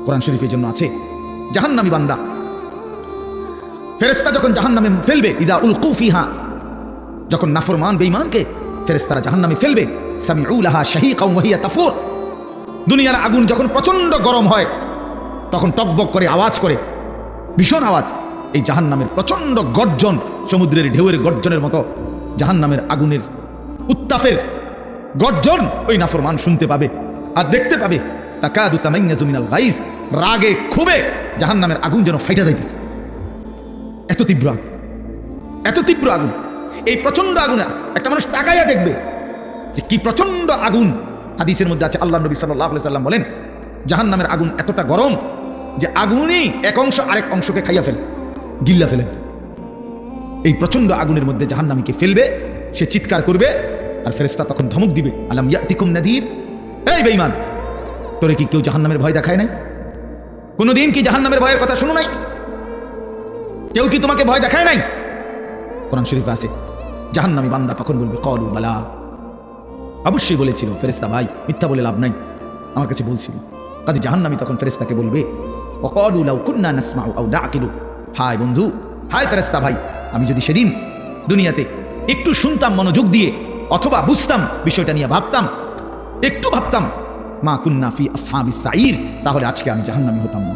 কোরআন শরীফের জন্য আছে জাহান্নামী বান্দা ফেরেশতা যখন জাহান্নামে ফেলবে, ইযা উলকু ফিহা, যখন নাফরমান বেঈমানকে ফেরেশতারা জাহান্নামে ফেলবে, সামিউ লাহা শাহীকাও ওয়া হিয়া তাফুর, দুনিয়ার আগুন যখন প্রচন্ড গরম হয় তখন টকবক করে আওয়াজ করে, ভীষণ আওয়াজ। এই জাহান্নামের প্রচন্ড গর্জন, সমুদ্রের ঢেউয়ের গর্জনের মতো জাহান্নামের আগুনের উত্তাপের গর্জন ওই নাফরমান শুনতে পাবে আর দেখতে পাবে। তাকাদু তামাইয়াজু মিনাল গাইজ, রাগে ক্ষোভে জাহান্নামের আগুন যেন ফাইটা যাইতেছে। এত তীব্র আগুন, এত তীব্র আগুন। এই প্রচন্ড আগুন একটা মানুষ তাকাইয়া দেখবে যে কি প্রচন্ড আগুন। হাদিসের মধ্যে আছে, আল্লাহ নবী সাল্লাল্লাহু আলাইহি সাল্লাম বলেন, জাহান্নামের আগুন এতটা গরম যে আগুনই এক অংশ আরেক অংশকে খাইয়া ফেলে, গিল্লা ফেলে। এই প্রচন্ড আগুনের মধ্যে জাহান্নামীকে ফেলবে, সে চিৎকার করবে আর ফেরেশতা তখন ধমক দিবে, আলাম ইয়াতিকুম নাদির, এই বেঈমান, তোরে কি কেউ জাহান্নামের ভয় দেখায় নাই? কোনদিন কি জাহান্নামের ভয়ের কথা শুনো নাই? কেউ কি তোমাকে ভয় দেখায় নাই? কোরআন শরীফে আছে জাহান্নামী বান্দা তখন বলবে, ক্বালু বালা, অবশ্যই বলেছিল ফেরেশতা ভাই, মিথ্যা বলে লাভ নাই, আমার কাছে বলছিল। কাজে জাহান্নামী তখন ফেরেশতাকে বলবে, ওয়াকালু লাউ কুন্না নাসমাউ আও নাআকিলু, হায় বন্ধু, হায় ফেরেশতা ভাই, আমি যদি সেদিন দুনিয়াতে একটু শুনতাম মনোযোগ দিয়ে, অথবা বুঝতাম বিষয়টা নিয়ে ভাবতাম, একটু ভাবতাম, মা কুন্না ফি আসহাবিস সাঈর, তাহলে আজকে আমি জাহান্নামী হতাম না।